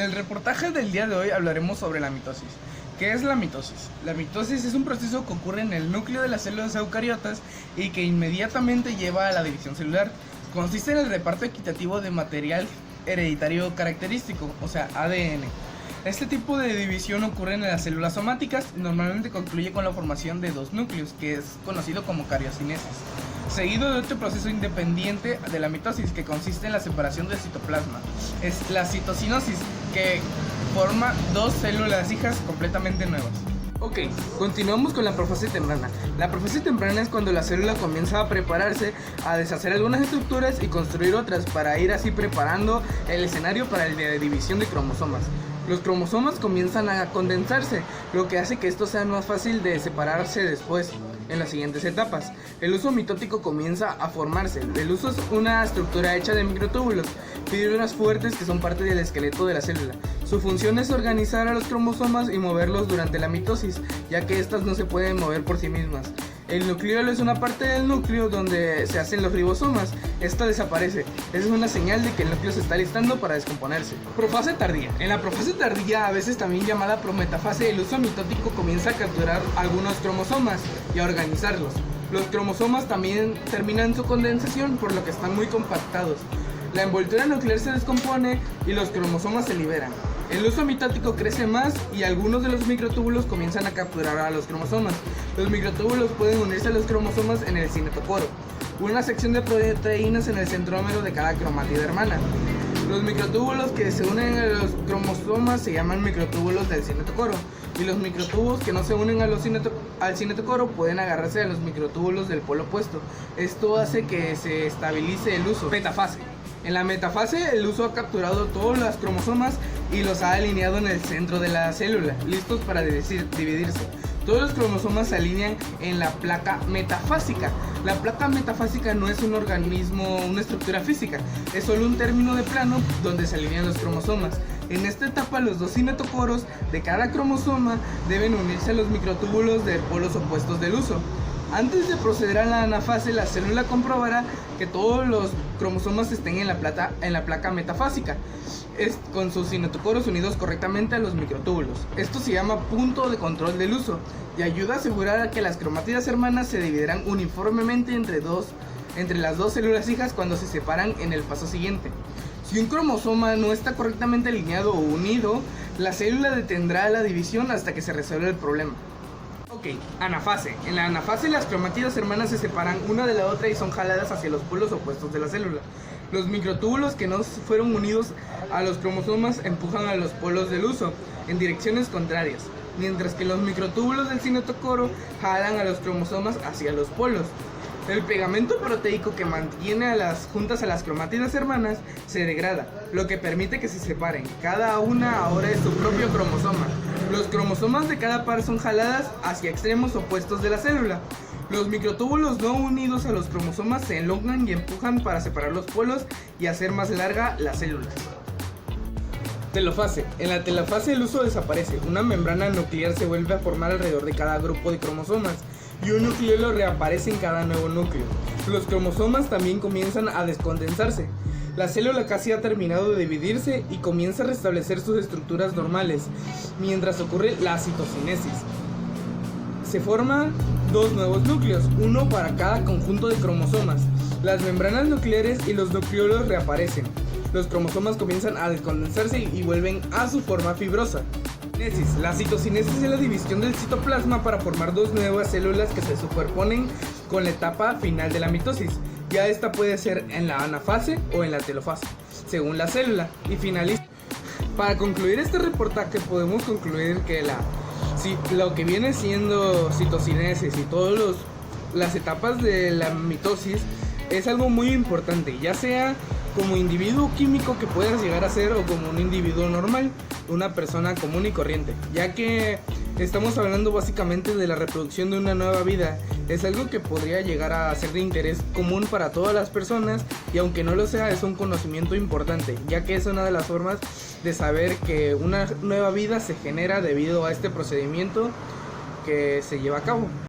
En el reportaje del día de hoy hablaremos sobre la mitosis. ¿Qué es la mitosis? La mitosis es un proceso que ocurre en el núcleo de las células eucariotas y que inmediatamente lleva a la división celular. Consiste en el reparto equitativo de material hereditario característico, o sea, ADN. Este tipo de división ocurre en las células somáticas y normalmente concluye con la formación de dos núcleos, que es conocido como cariocinesis, seguido de otro proceso independiente de la mitosis, que consiste en la separación del citoplasma. Es la citocinosis, que forma dos células hijas completamente nuevas. Ok, continuamos con la profase temprana. La profase temprana es cuando la célula comienza a prepararse, a deshacer algunas estructuras y construir otras, para ir así preparando el escenario para la división de cromosomas. Los cromosomas comienzan a condensarse, lo que hace que esto sea más fácil de separarse después, en las siguientes etapas. El huso mitótico comienza a formarse. El huso es una estructura hecha de microtúbulos, fibras fuertes que son parte del esqueleto de la célula. Su función es organizar a los cromosomas y moverlos durante la mitosis, ya que estas no se pueden mover por sí mismas. El nucleolo es una parte del núcleo donde se hacen los ribosomas. Esta desaparece. Esa es una señal de que el núcleo se está listando para descomponerse. Profase tardía. En la profase tardía, a veces también llamada prometafase, el huso mitótico comienza a capturar algunos cromosomas y a organizarlos. Los cromosomas también terminan su condensación, por lo que están muy compactados. La envoltura nuclear se descompone y los cromosomas se liberan. El huso mitótico crece más y algunos de los microtúbulos comienzan a capturar a los cromosomas. Los microtúbulos pueden unirse a los cromosomas en el cinetocoro, una sección de proteínas en el centrómero de cada cromátida hermana. Los microtúbulos que se unen a los cromosomas se llaman microtúbulos del cinetocoro, y los microtúbulos que no se unen al cinetocoro pueden agarrarse a los microtúbulos del polo opuesto. Esto hace que se estabilice el huso. Metafase. En la metafase, el huso ha capturado todos los cromosomas y los ha alineado en el centro de la célula, listos para dividirse. Todos los cromosomas se alinean en la placa metafásica. La placa metafásica no es un organismo, una estructura física, es solo un término de plano donde se alinean los cromosomas. En esta etapa, los dos cinetocoros de cada cromosoma deben unirse a los microtúbulos de polos opuestos del huso. Antes de proceder a la anafase, la célula comprobará que todos los cromosomas estén en la placa metafásica, con sus cinetocoros unidos correctamente a los microtúbulos. Esto se llama punto de control del huso y ayuda a asegurar que las cromátidas hermanas se dividirán uniformemente entre las dos células hijas cuando se separan en el paso siguiente. Si un cromosoma no está correctamente alineado o unido, la célula detendrá la división hasta que se resuelva el problema. Ok, anafase. En la anafase, las cromátidas hermanas se separan una de la otra y son jaladas hacia los polos opuestos de la célula. Los microtúbulos que no fueron unidos a los cromosomas empujan a los polos del huso en direcciones contrarias, mientras que los microtúbulos del cinetocoro jalan a los cromosomas hacia los polos. El pegamento proteico que mantiene juntas a las cromátidas hermanas se degrada, lo que permite que se separen. Cada una ahora es su propio cromosoma. Los cromosomas de cada par son jaladas hacia extremos opuestos de la célula. Los microtúbulos no unidos a los cromosomas se elongan y empujan para separar los polos y hacer más larga la célula. Telofase. En la telofase el huso desaparece. Una membrana nuclear se vuelve a formar alrededor de cada grupo de cromosomas y un nucleolo reaparece en cada nuevo núcleo. Los cromosomas también comienzan a descondensarse. La célula casi ha terminado de dividirse y comienza a restablecer sus estructuras normales, mientras ocurre la citocinesis. Se forman dos nuevos núcleos, uno para cada conjunto de cromosomas. Las membranas nucleares y los nucleolos reaparecen. Los cromosomas comienzan a descondensarse y vuelven a su forma fibrosa. La citocinesis es la división del citoplasma para formar dos nuevas células que se superponen con la etapa final de la mitosis. Ya esta puede ser en la anafase o en la telofase, según la célula, y finaliza. Para concluir este reportaje podemos concluir que lo que viene siendo citocinesis y todas las etapas de la mitosis es algo muy importante, ya sea como individuo químico que puedas llegar a ser o como un individuo normal, una persona común y corriente, ya que estamos hablando básicamente de la reproducción de una nueva vida. Es algo que podría llegar a ser de interés común para todas las personas y aunque no lo sea, es un conocimiento importante, ya que es una de las formas de saber que una nueva vida se genera debido a este procedimiento que se lleva a cabo.